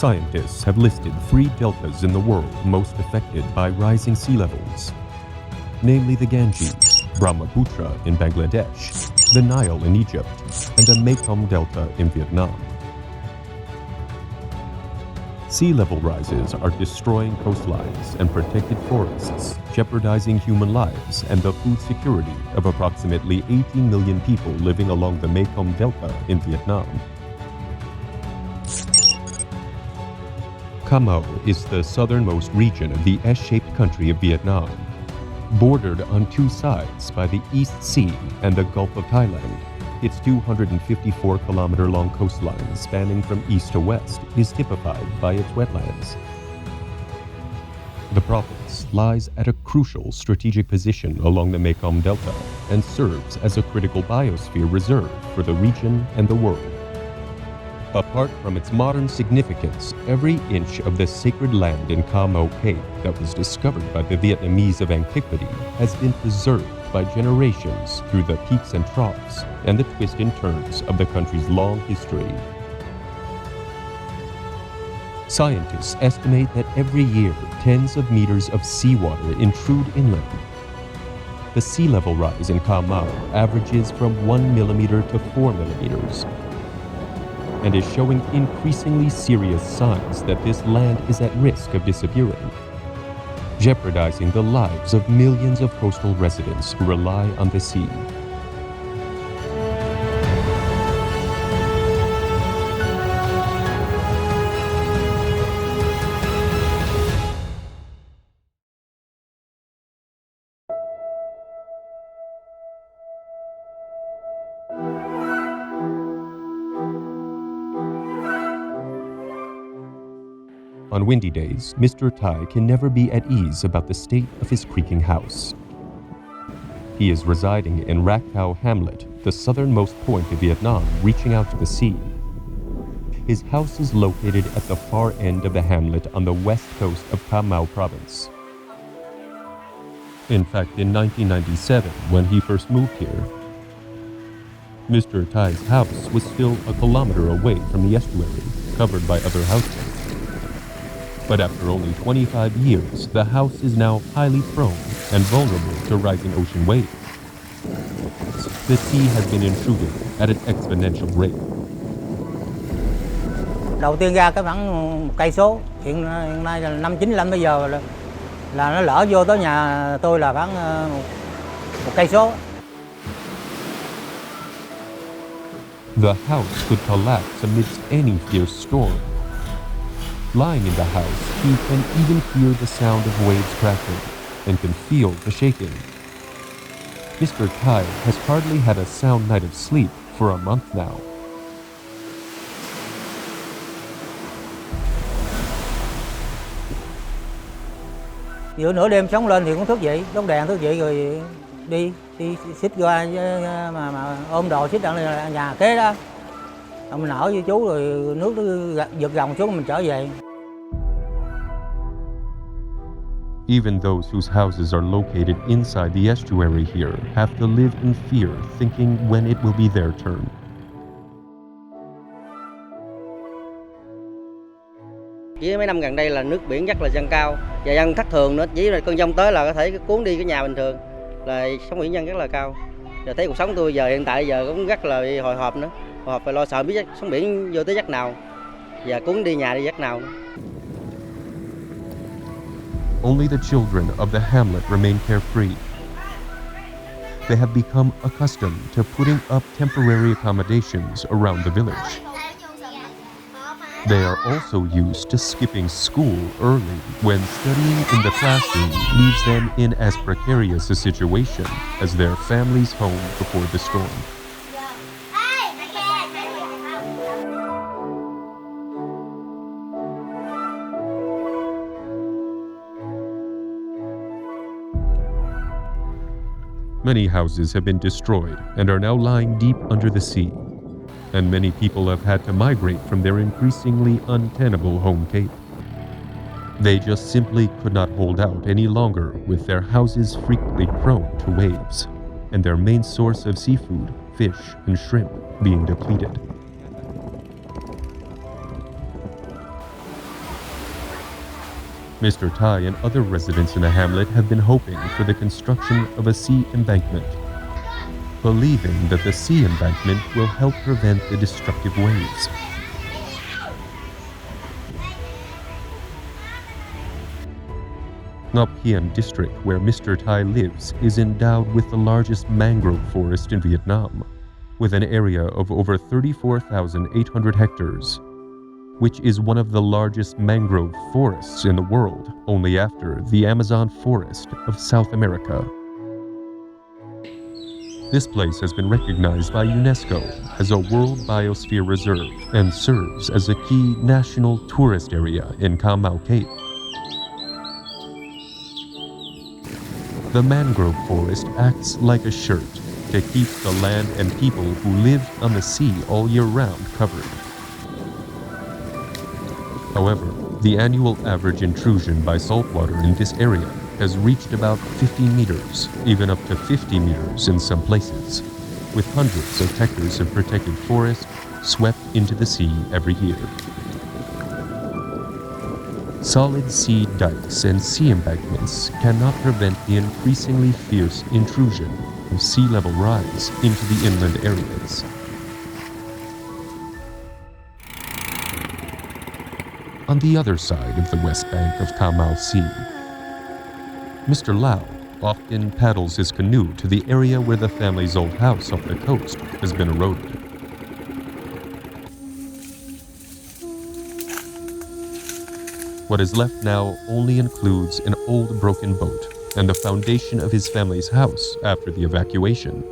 Scientists have listed 3 deltas in the world most affected by rising sea levels, namely the Ganges, Brahmaputra in Bangladesh, the Nile in Egypt, and the Mekong Delta in Vietnam. Sea level rises are destroying coastlines and protected forests, jeopardizing human lives and the food security of approximately 18 million people living along the Mekong Delta in Vietnam. Cà is the southernmost region of the S-shaped country of Vietnam, bordered on 2 sides by the East Sea and the Gulf of Thailand. Its 254-kilometer-long coastline, spanning from east to west, is typified by its wetlands. The province lies at a crucial strategic position along the Mekong Delta and serves as a critical biosphere reserve for the region and the world. Apart from its modern significance, every inch of the sacred land in Cà Mau Cape that was discovered by the Vietnamese of antiquity has been preserved by generations through the peaks and troughs and the twists and turns of the country's long history. Scientists estimate that every year tens of meters of seawater intrude inland. The sea level rise in Cà Mau averages from 1 millimeter to 4 millimeters, and is showing increasingly serious signs that this land is at risk of disappearing, jeopardizing the lives of millions of coastal residents who rely on the sea. On windy days, Mr. Tai can never be at ease about the state of his creaking house. He is residing in Rak Thao Hamlet, the southernmost point of Vietnam, reaching out to the sea. His house is located at the far end of the hamlet on the west coast of Cà Mau province. In fact, in 1997, when he first moved here, Mr. Tai's house was still a kilometer away from the estuary, covered by other houses. But after only 25 years, the house is now highly prone and vulnerable to rising ocean waves. The sea has been intruding at an exponential rate. Đầu tiên ra cái khoảng 1 cây số, hiện nay là năm 95 bây giờ là nó lỡ vô tới nhà tôi là khoảng 1 cây số. The house could collapse amidst any fierce storm. Lying in the house, he can even hear the sound of waves crashing and can feel the shaking. Mr. Tai has hardly had a sound night of sleep for a month now. Giữa nửa đêm sống lên thì cũng thức dậy, đốt đèn thức dậy rồi đi xích qua mà ôm đồ xích ra nhà kế đó. Mình ở với chú rồi nước nó giật gồng xuống mình trở về. Even those whose houses are located inside the estuary here have to live in fear, thinking when it will be their turn. Chỉ mấy năm gần đây là nước biển rất là dâng cao và dâng thất thường nữa, chỉ là cơn giông tới là có thể cuốn đi cái nhà bình thường, là sóng biển dâng rất là cao. Và thấy cuộc sống tôi giờ hiện tại giờ cũng rất là hồi hộp nữa, hồi hộp phải lo sợ biết sóng biển vô tới giấc nào và cuốn đi nhà đi giấc nào nữa. Only the children of the hamlet remain carefree. They have become accustomed to putting up temporary accommodations around the village. They are also used to skipping school early when studying in the classroom leaves them in as precarious a situation as their family's home before the storm. Many houses have been destroyed and are now lying deep under the sea, and many people have had to migrate from their increasingly untenable home cape. They just simply could not hold out any longer with their houses frequently prone to waves, and their main source of seafood, fish and shrimp, being depleted. Mr. Tai and other residents in the hamlet have been hoping for the construction of a sea embankment, believing that the sea embankment will help prevent the destructive waves. Ngọc Hiển district, where Mr. Tai lives, is endowed with the largest mangrove forest in Vietnam, with an area of over 34,800 hectares, which is one of the largest mangrove forests in the world, only after the Amazon forest of South America. This place has been recognized by UNESCO as a World Biosphere Reserve and serves as a key national tourist area in Cà Mau Cape. The mangrove forest acts like a shirt to keep the land and people who live on the sea all year round covered. However, the annual average intrusion by saltwater in this area has reached about 50 meters, even up to 50 meters in some places, with hundreds of hectares of protected forest swept into the sea every year. Solid sea dikes and sea embankments cannot prevent the increasingly fierce intrusion of sea level rise into the inland areas. On the other side of the west bank of Cà Mau Sea, Mr. Lau often paddles his canoe to the area where the family's old house off the coast has been eroded. What is left now only includes an old broken boat and the foundation of his family's house after the evacuation.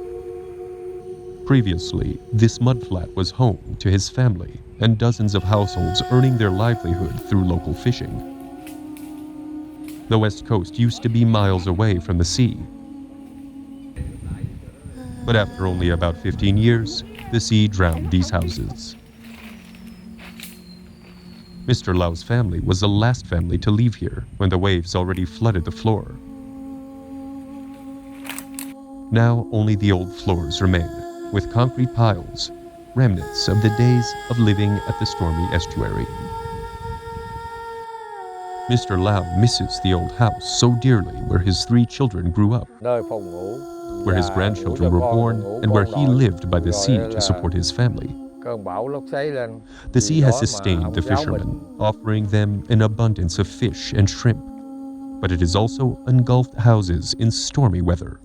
Previously, this mudflat was home to his family and dozens of households earning their livelihood through local fishing. The west coast used to be miles away from the sea. But after only about 15 years, the sea drowned these houses. Mr. Lau's family was the last family to leave here when the waves already flooded the floor. Now only the old floors remain, with concrete piles, remnants of the days of living at the stormy estuary. Mr. Lau misses the old house so dearly where his 3 children grew up, where his grandchildren were born, and where he lived by the sea to support his family. The sea has sustained the fishermen, offering them an abundance of fish and shrimp, but it has also engulfed houses in stormy weather.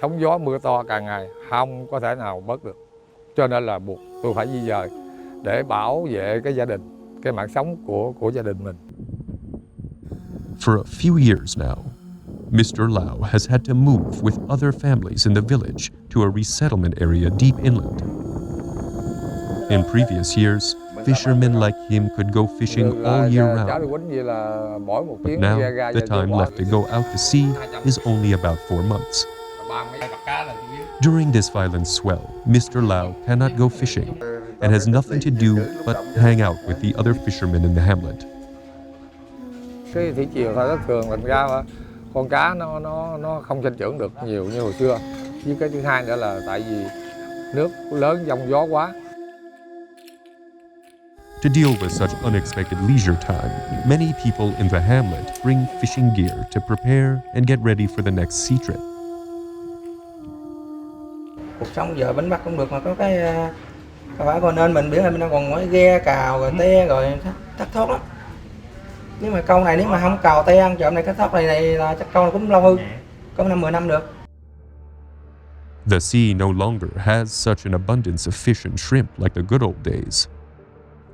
Sóng gió mưa to càng ngày, không có thể nào bớt được. Cho nên là buộc tôi phải di dời để bảo vệ cái gia đình, cái mạng sống của gia đình mình. For a few years now, Mr. Lau has had to move with other families in the village to a resettlement area deep inland. In previous years, fishermen like him could go fishing all year round. But now, the time left to go out to sea is only about 4 months. During this violent swell, Mr. Lau cannot go fishing and has nothing to do but hang out with the other fishermen in the hamlet. Cái thủy triều thời thất thường thành ra con cá nó không sinh trưởng được nhiều như hồi xưa. Với cái thứ hai nữa là tại vì nước lớn giông gió quá. To deal with such unexpected leisure time, many people in the hamlet bring fishing gear to prepare and get ready for the next sea trip. Cuộc sống giờ bánh bắt cũng được mà có cái phải còn nên mình biển là mình đang còn mỗi ghe cào rồi te rồi thắt thoát lắm. Nếu mà câu này nếu mà không cào te ăn trộm này cái thoát này là chắc câu này cũng lâu hư, có 5-10 năm được. The sea no longer has such an abundance of fish and shrimp like the good old days.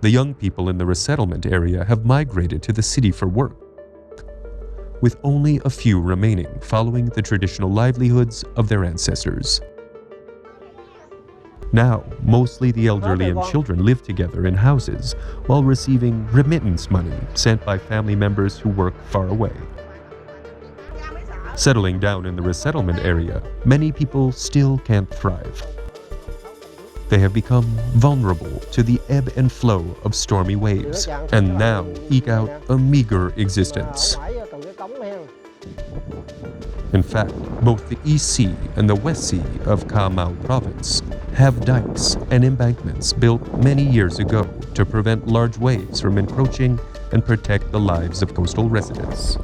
The young people in the resettlement area have migrated to the city for work, with only a few remaining following the traditional livelihoods of their ancestors. Now, mostly the elderly and children live together in houses while receiving remittance money sent by family members who work far away. Settling down in the resettlement area, many people still can't thrive. They have become vulnerable to the ebb and flow of stormy waves, and now eke out a meager existence. In fact, both the East Sea and the West Sea of Cà Mau province have dikes and embankments built many years ago to prevent large waves from encroaching and protect the lives of coastal residents.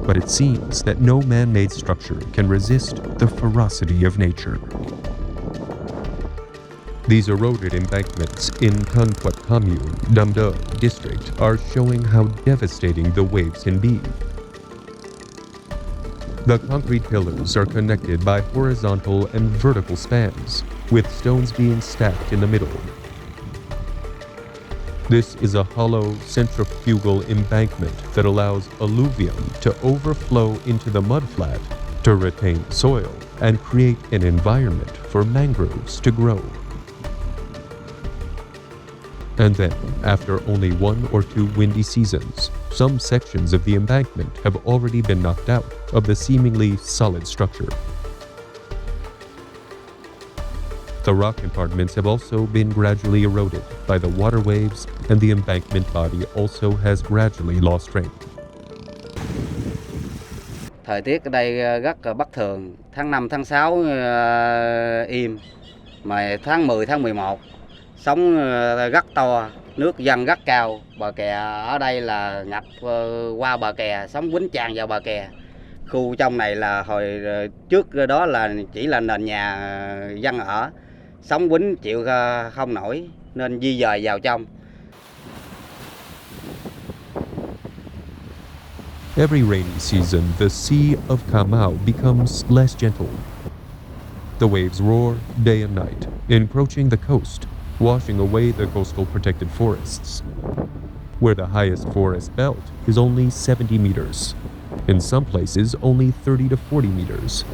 But it seems that no man-made structure can resist the ferocity of nature. These eroded embankments in Thân Quật Commune, Đầm Đơ district are showing how devastating the waves can be. The concrete pillars are connected by horizontal and vertical spans, with stones being stacked in the middle. This is a hollow centrifugal embankment that allows alluvium to overflow into the mudflat to retain soil and create an environment for mangroves to grow. And then, after only 1 or 2 windy seasons, some sections of the embankment have already been knocked out of the seemingly solid structure. The rock compartments have also been gradually eroded by the water waves, and the embankment body also has gradually lost strength. Thời tiết ở đây rất là bất thường, tháng 5, tháng 6 im, mà tháng 10, tháng 11 sóng rất to, nước dâng rất cao, bờ kè ở đây là ngập qua bờ kè, sóng quýnh tràn vào bờ kè. Khu trong này là hồi trước đó là chỉ là nền nhà dân ở, sóng quýnh chịu không nổi nên di dời vào trong. Every rainy season, the Sea of Cà Mau becomes less gentle. The waves roar day and night, encroaching the coast, washing away the coastal protected forests, where the highest forest belt is only 70 meters. In some places, only 30 to 40 meters.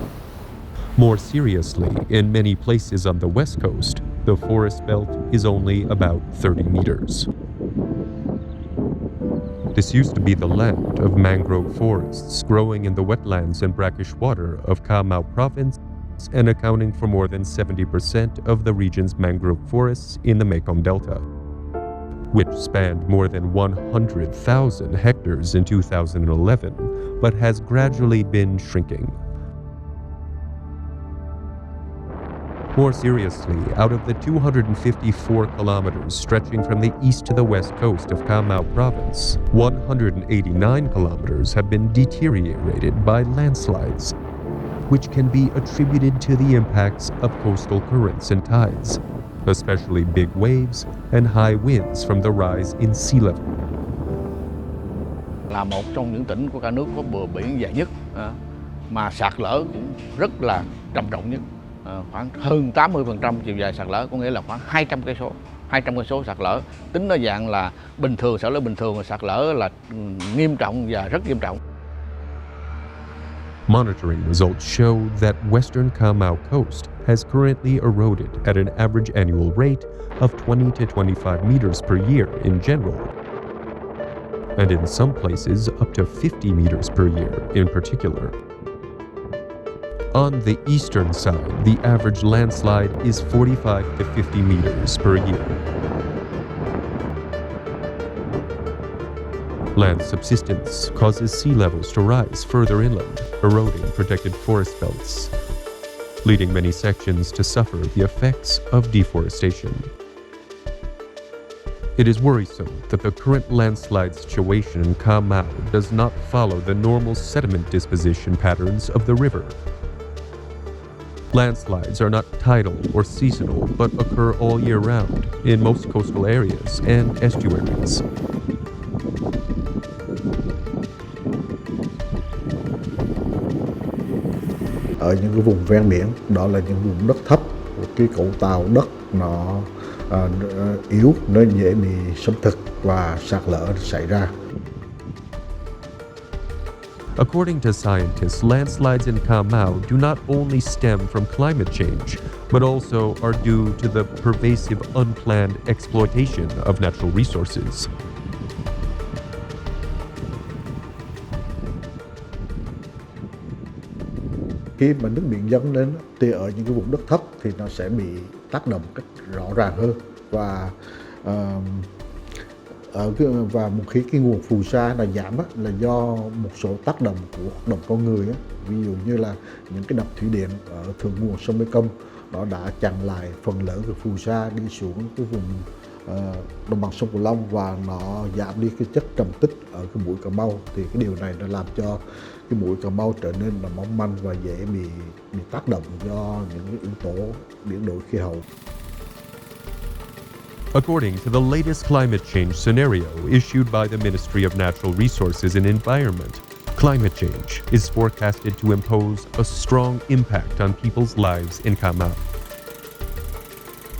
More seriously, in many places on the west coast, the forest belt is only about 30 meters. This used to be the land of mangrove forests growing in the wetlands and brackish water of Cà Mau province and accounting for more than 70% of the region's mangrove forests in the Mekong Delta, which spanned more than 100,000 hectares in 2011, but has gradually been shrinking. More seriously, out of the 254 kilometers stretching from the east to the west coast of Cà Mau province, 189 kilometers have been deteriorated by landslides, which can be attributed to the impacts of coastal currents and tides, especially big waves and high winds from the rise in sea level. Là một trong những tỉnh của cả nước có bờ biển dài nhất, mà sạt lở cũng rất là trầm trọng nhất, khoảng hơn 80% chiều dài sạt lở, có nghĩa là khoảng 200 cây số sạt lở. Tính nó dạng là bình thường, sạt lở bình thường, và sạt lở là nghiêm trọng và rất nghiêm trọng. Monitoring results show that western Cà Mau coast has currently eroded at an average annual rate of 20 to 25 meters per year in general, and in some places up to 50 meters per year in particular. On the eastern side, the average landslide is 45 to 50 meters per year. Land subsidence causes sea levels to rise further inland, eroding protected forest belts, leading many sections to suffer the effects of deforestation. It is worrisome that the current landslide situation in Cà Mau does not follow the normal sediment disposition patterns of the river. Landslides are not tidal or seasonal, but occur all year round in most coastal areas and estuaries. Ở những cái vùng ven biển, đó là những vùng đất thấp, cái cấu tạo đất nó yếu, nó dễ bị xâm thực và sạt lở xảy ra. According to scientists, landslides in Cà Mau do not only stem from climate change, but also are due to the pervasive unplanned exploitation of natural resources. Khi mà nước biển dâng lên thì ở những cái vùng đất thấp thì nó sẽ bị tác động cách rõ ràng hơn, và Và một khi cái nguồn phù sa là giảm á, là do một số tác động của hoạt động con người á. Ví dụ như là những cái đập thủy điện ở thượng nguồn sông Mekong nó đã chặn lại phần lớn cái phù sa đi xuống cái vùng đồng bằng sông Cửu Long, và nó giảm đi cái chất trầm tích ở cái mũi Cà Mau. Thì cái điều này nó làm cho cái mũi Cà Mau trở nên là mỏng manh và dễ bị tác động do những cái yếu tố biến đổi khí hậu. According to the latest climate change scenario issued by the Ministry of Natural Resources and Environment, climate change is forecasted to impose a strong impact on people's lives in Cà Mau.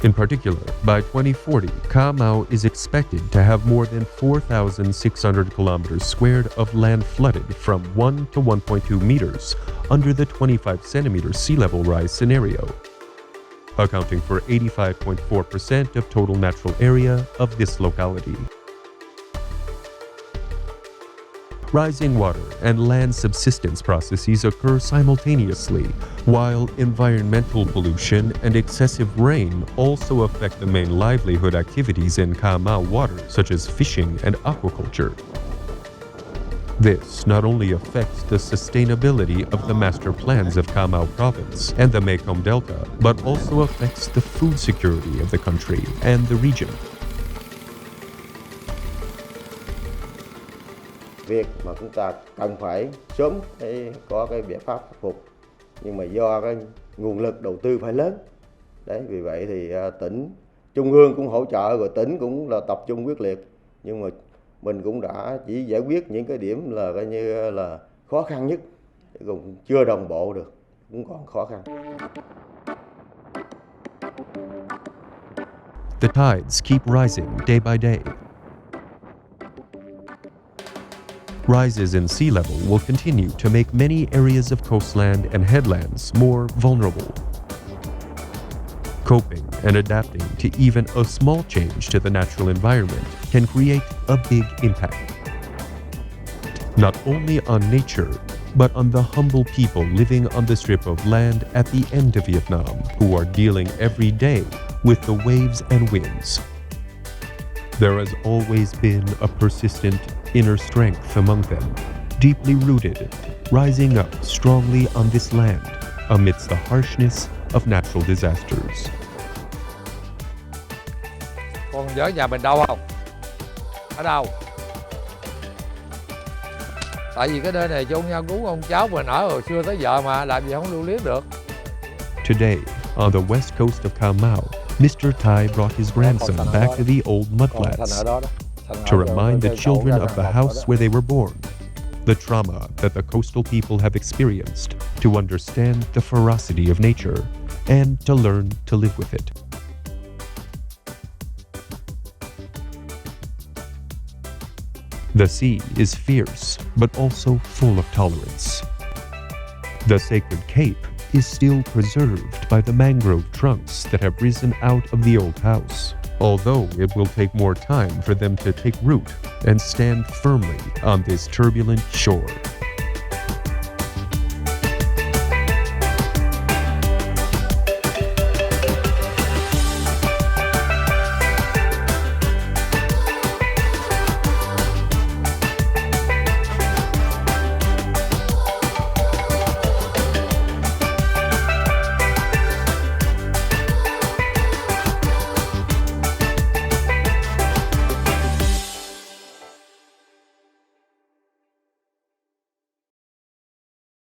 In particular, by 2040, Cà Mau is expected to have more than 4,600 kilometers squared of land flooded from 1 to 1.2 meters under the 25 centimeter sea level rise scenario, accounting for 85.4% of total natural area of this locality. Rising water and land subsistence processes occur simultaneously, while environmental pollution and excessive rain also affect the main livelihood activities in Cà Mau waters, such as fishing and aquaculture. This not only affects the sustainability of the master plans of Cà Mau province and the Mekong Delta, but also affects the food security of the country and the region. Việc mà chúng ta cần phải sớm có cái biện pháp khắc phục, nhưng mà do cái nguồn lực đầu tư phải lớn. Đấy, vì vậy thì tỉnh, trung ương cũng hỗ trợ, rồi tỉnh cũng là tập trung quyết liệt, nhưng mà mình cũng đã chỉ giải quyết những cái điểm là coi như là khó khăn nhất, cũng chưa đồng bộ được, cũng còn khó khăn. The tides keep rising day by day. Rises in sea level will continue to make many areas of coastland and headlands more vulnerable. Coping and adapting to even a small change to the natural environment can create a big impact, not only on nature, but on the humble people living on the strip of land at the end of Vietnam, who are dealing every day with the waves and winds. There has always been a persistent inner strength among them, deeply rooted, rising up strongly on this land amidst the harshness of natural disasters. Con nhớ nhà mình đâu không? Ở đâu? Tại vì cái nơi này chung nhau cứu ông cháu mình ở hồi xưa tới giờ mà, làm gì không lưu luyến được. Today, on the west coast of Cà Mau, Mr. Thai brought his grandson back to the old mudflats to remind the children of the house where they were born, the trauma that the coastal people have experienced, to understand the ferocity of nature, and to learn to live with it. The sea is fierce, but also full of tolerance. The sacred cape is still preserved by the mangrove trunks that have risen out of the old house, although it will take more time for them to take root and stand firmly on this turbulent shore.